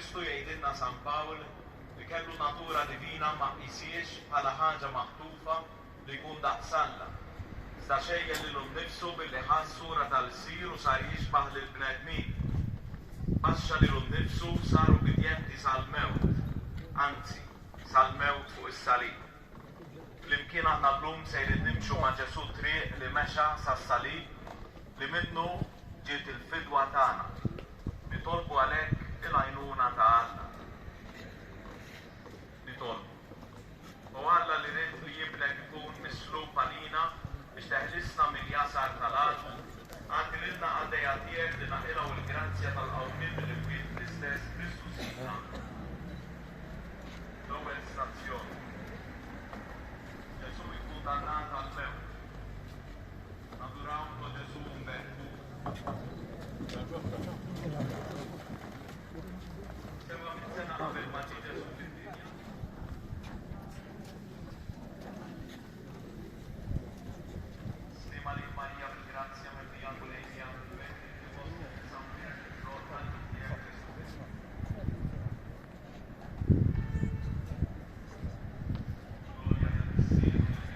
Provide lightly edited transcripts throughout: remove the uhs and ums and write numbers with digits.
Kristu jgħidilna San Pawl li kellu natura divina ma qisiex bħala ħaġa maħtufa li jkun daqsalla. Iżda xejjel lilu nnifsu billi ħass sura tal-sir u sar jixbaħ lill-bnedmin. Għaxxa lilu nnifsu saru bidjenti sal-mewt, anzi, sal-mewt fuq is-salib. Flimkien aħna llum sejrin nimxu ma' Ġesu triq li mexa sas-salib li minnu ġiet il-fidwa tagħna. Nitolbu għalhekk il-għajnuna ta' Alla. Nitolbu. U Alla li rid li jibnek ikun mislub għalina biex teħlisna mill-jasar tal-għadu, għandi lilna għaddejja tiegħek li naqilgħu l-grazzja tal-qawmien mill-imwiet l-istess Kristus jibna. L-ewwel stazzjoni. Ġesu jkun dannat għal-mewt. Nadurawnu Ġesu mberku. Sewa minn sena qabel ma ġie Ġesu fid-dinja. Slima li Marija bil-grazzja merdija kulejja bil-vekri li vostri il-samri rota l-bidjer Ġesu. Gloria del Signore,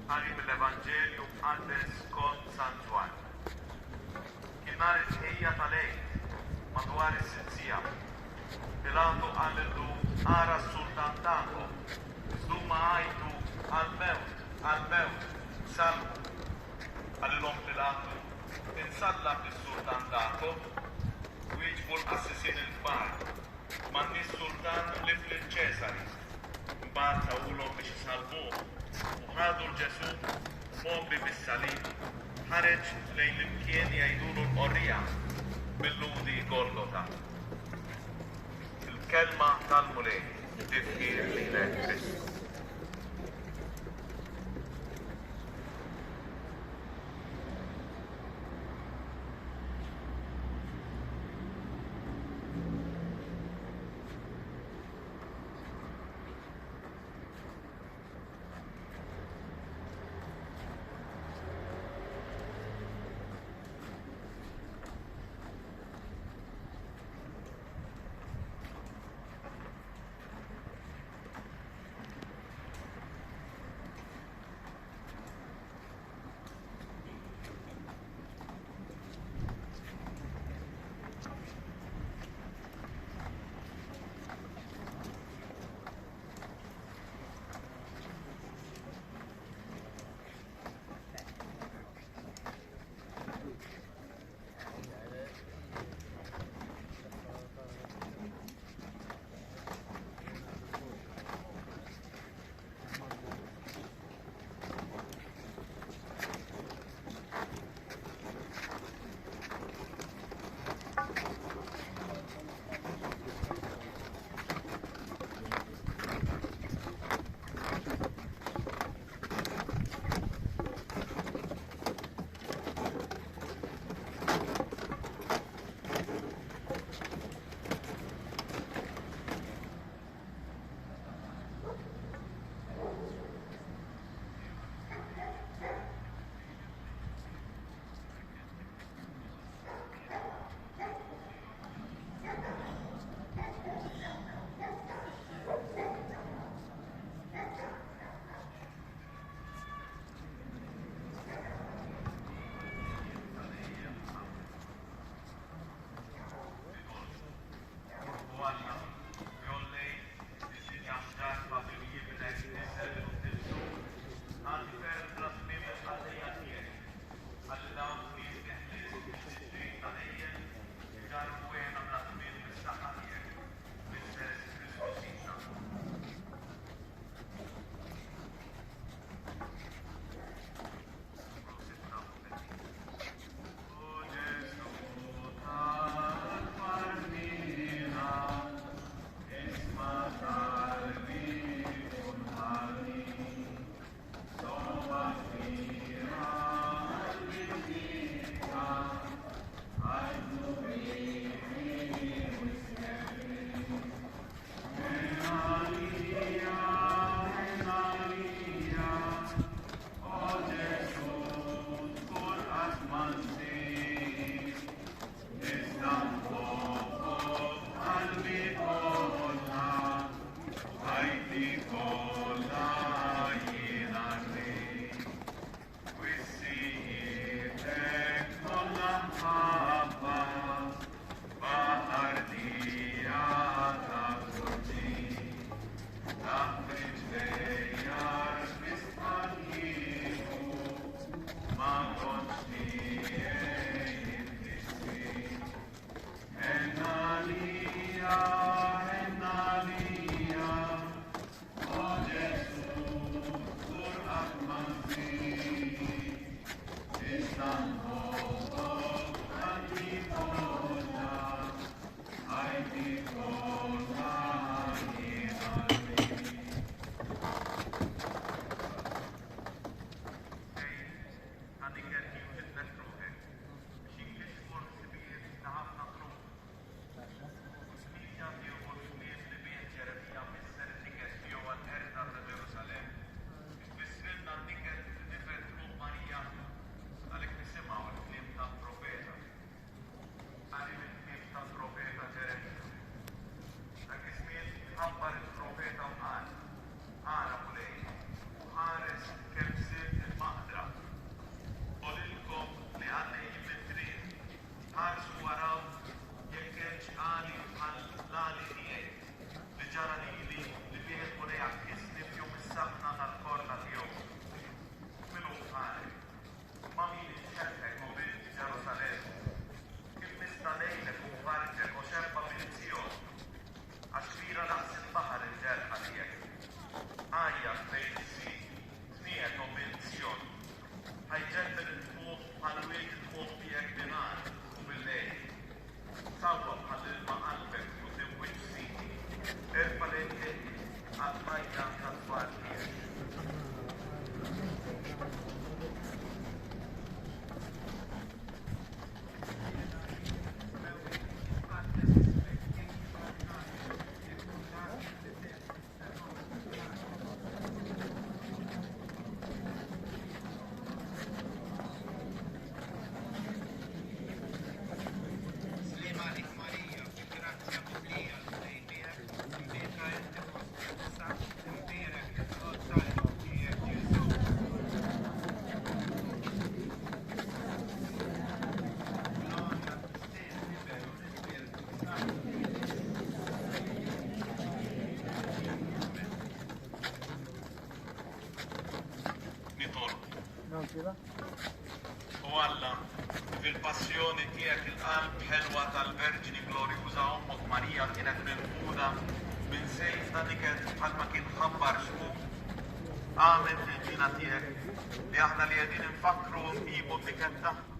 Għani mill-Evanġelju għandes kont San Ġwan. Kien nhar il-ħejja tal-għejd madwar is-sinsija. Pilatu qal illum ara sultan tagħhom. Duma għajtu għal-mewt, salmu. Għallilhom Pilatu, insallab lis-sultan tagħkom u jiġbu l-qassisin il-kbar. M'għandniex sultan li fil-Ċesari. Mbagħad tawulhom biex isalbuh u ħadu l-Ġesu mogħbi bis-salib ħareġ lejn l-imkien jgħidulu l-qorrija bil-ludi Golgota. Il-kelma tal-mulej tifkir lilek Kristu. għal-ħajja tal-tfal tiegħek. U Alla, fil-passjoni tiegħek il-qalb ħelwa tal-Verġini Glorjuża Ommok Marija kienet milquda minn sejf ta' niket bħalma kien ħabbar xmuk. Amen fil-ġina tiegħek li aħna li qegħdin infakru nqibu n-niket tagħha.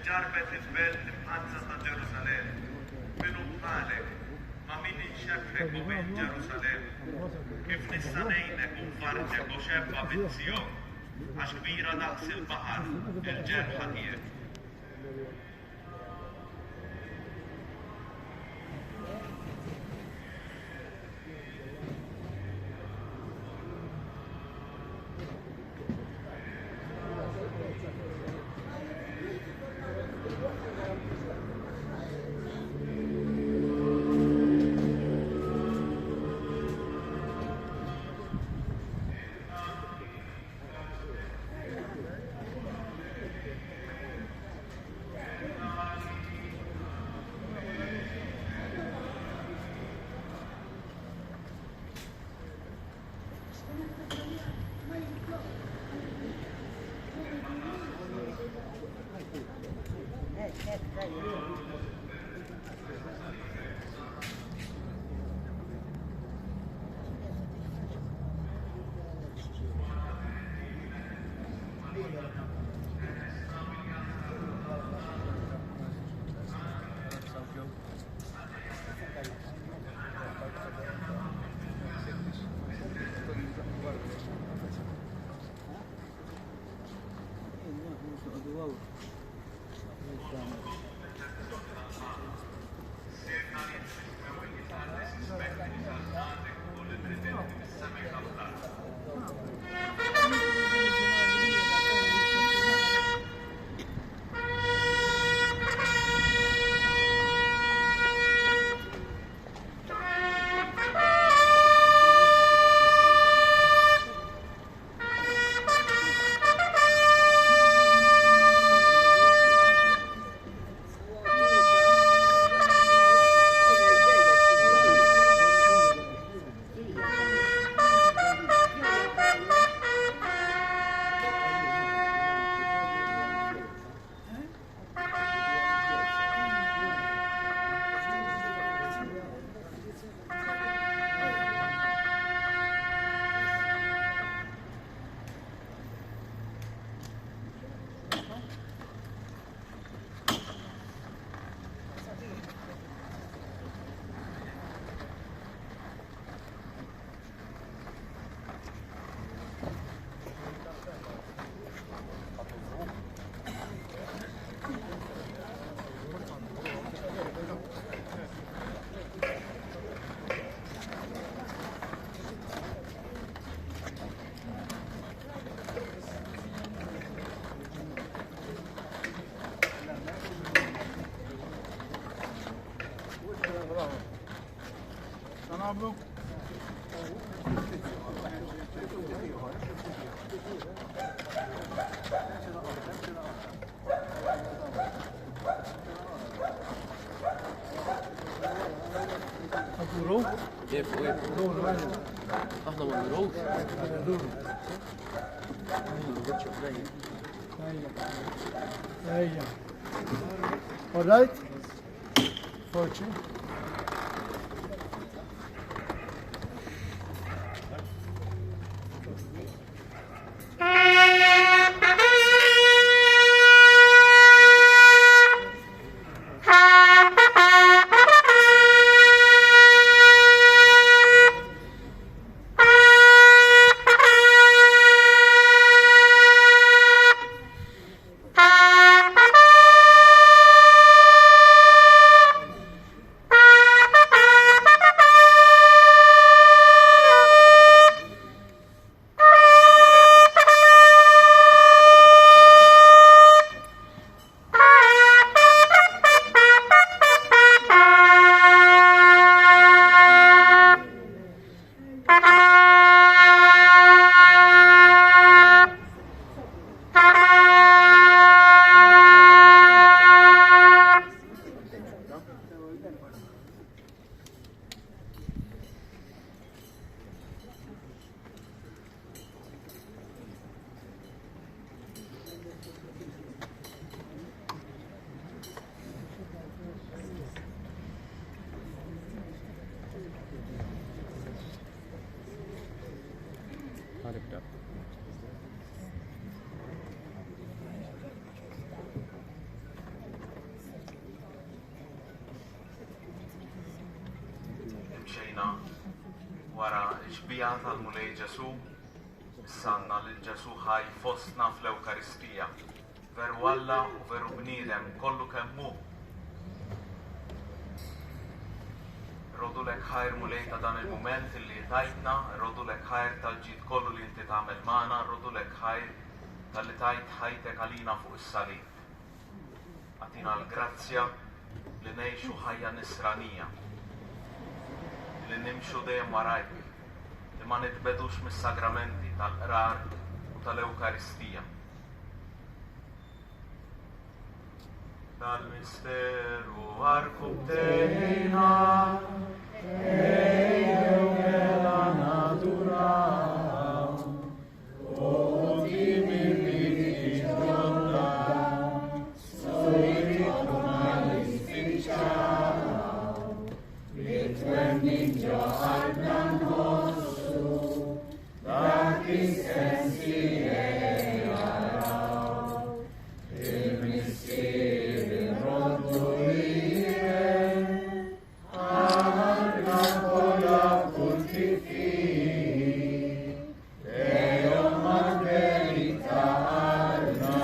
جربة البلد محادثة جيروسالم بنقالك ما من شفك وبين جيروسالم كيف نستنينك وفرجك وشابة بنسيون عشبيرة نقص البحر الجرحة هي مبروك. مبروك. كيف احنا مبروك. ايوه. All right. Fortune. mxejna wara ġbija tal-mulej Ġesu, sanna li Ġesu ħaj fostna fl-Ewkaristija, veru Alla u veru bniedem kollu kemmu. Rodulek ħajr mulej ta' dan il-moment li tajtna, rodulek ħajr tal-ġid kollu li inti tagħmel magħna, rodulek ħajr tal-li tajt ħajtek għalina fuq is-salib. Għatina l-grazzja li ngħixu ħajja nisranija, li nimxu dejjem warajk, li ma nitbedux mis-sagramenti tal-qrar u tal-Ewkaristija. Dal-misteru arku bdejna, ejjew mela naturaw, u timmi ġodda, sojritu mal-ispiċċaw, li twemmin ġo qalbna nħossu, dak is-sensi jaraw, il-missier irroddu lilek, għamalna kollha kull kif hi, dejjem mal-verità għalna,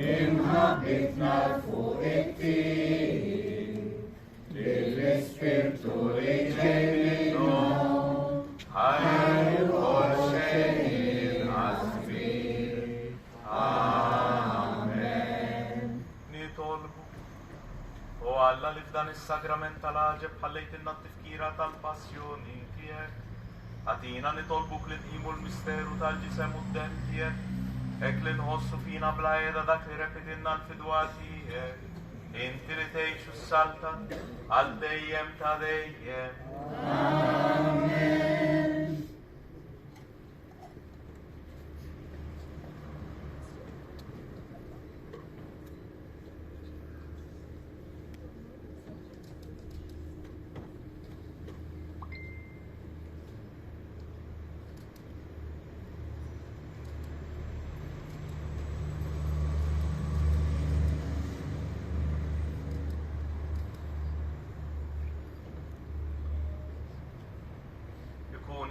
imħabbitna l-fuq it-tien, lill-Ispirtu li ġej minnhom, ħajru kol xejn għal-żmien. Amen. Nitolbu u Alla li f'dan is-sagrament tal-għaġeb ħallejtilna t-tifkira tal-passjoni tiegħek. Għatina nitolbuk li nqimu l-misteru tal-ġisem u d-dem tiegħek, hekk li nħossu fina bla qiegħda dak li repetilna l-fidwa tiegħek. Inti li tgħixu s-salta għal dejjem ta' dejjem. Amen.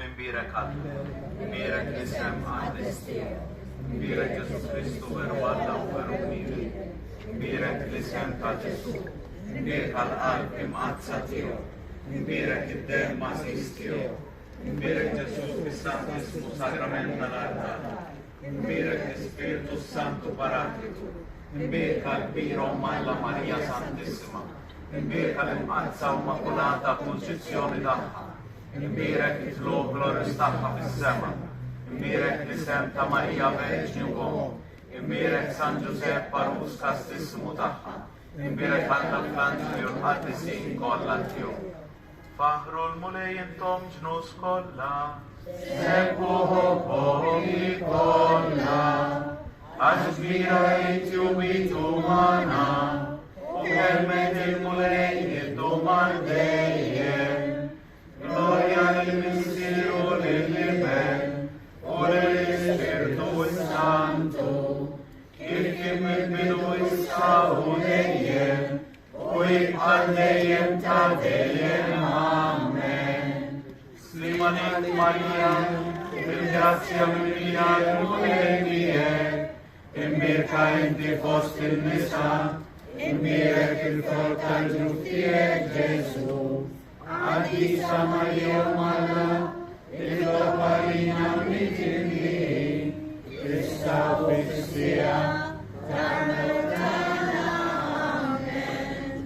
Imbirek Alla, imbirek l-isem għadis tiegħek, imbirek Ġesu Kristu veru Alla u veru bniedem, imbirek l-isem ta' Ġesu, imbirek għal-qalb imqazza tiegħu, imbirek id-dem mażis tiegħu, imbirek Ġesu fis-Santismu Sagrament tal-Altar, imbirek l-Ispiritu Santu Paraklitu, imbirek għal-kbira Omma Marija Santissima, imbirek għal-imqazza u Immakulata Konċezzjoni tagħha, imbirek it-tlu gloris tagħha fis-sema, imbirek l-isem ta' Marija Verġni wkoll, imbirek San Giuseppe Parus Kastissimu tagħha, imbirek għall-anġli u l-qaddisin kollha tiegħu. Faħru l-mulej intom ġnus kollha, sebbuhom kollha, għax kbira inti u bitu magħna, u kelmet il-mulej jiddum għal dejjem. Gloria al-Missiro lill-Liber, u lill-Ispirtu Santu, kif il-bidu issa u dejjem, u jibqa' dejjem ta' dejjem. Amen. Slimanik Marija, bil-grazzja mimlija l-mulej tiegħek, imbirka inti fost il-nisa, imbirek il-frott tal-ġruf tiegħek Ġesu. Għadisa Marija Malla, il-Loparina mitili, Krista u Kristija, tana u tana. Amen.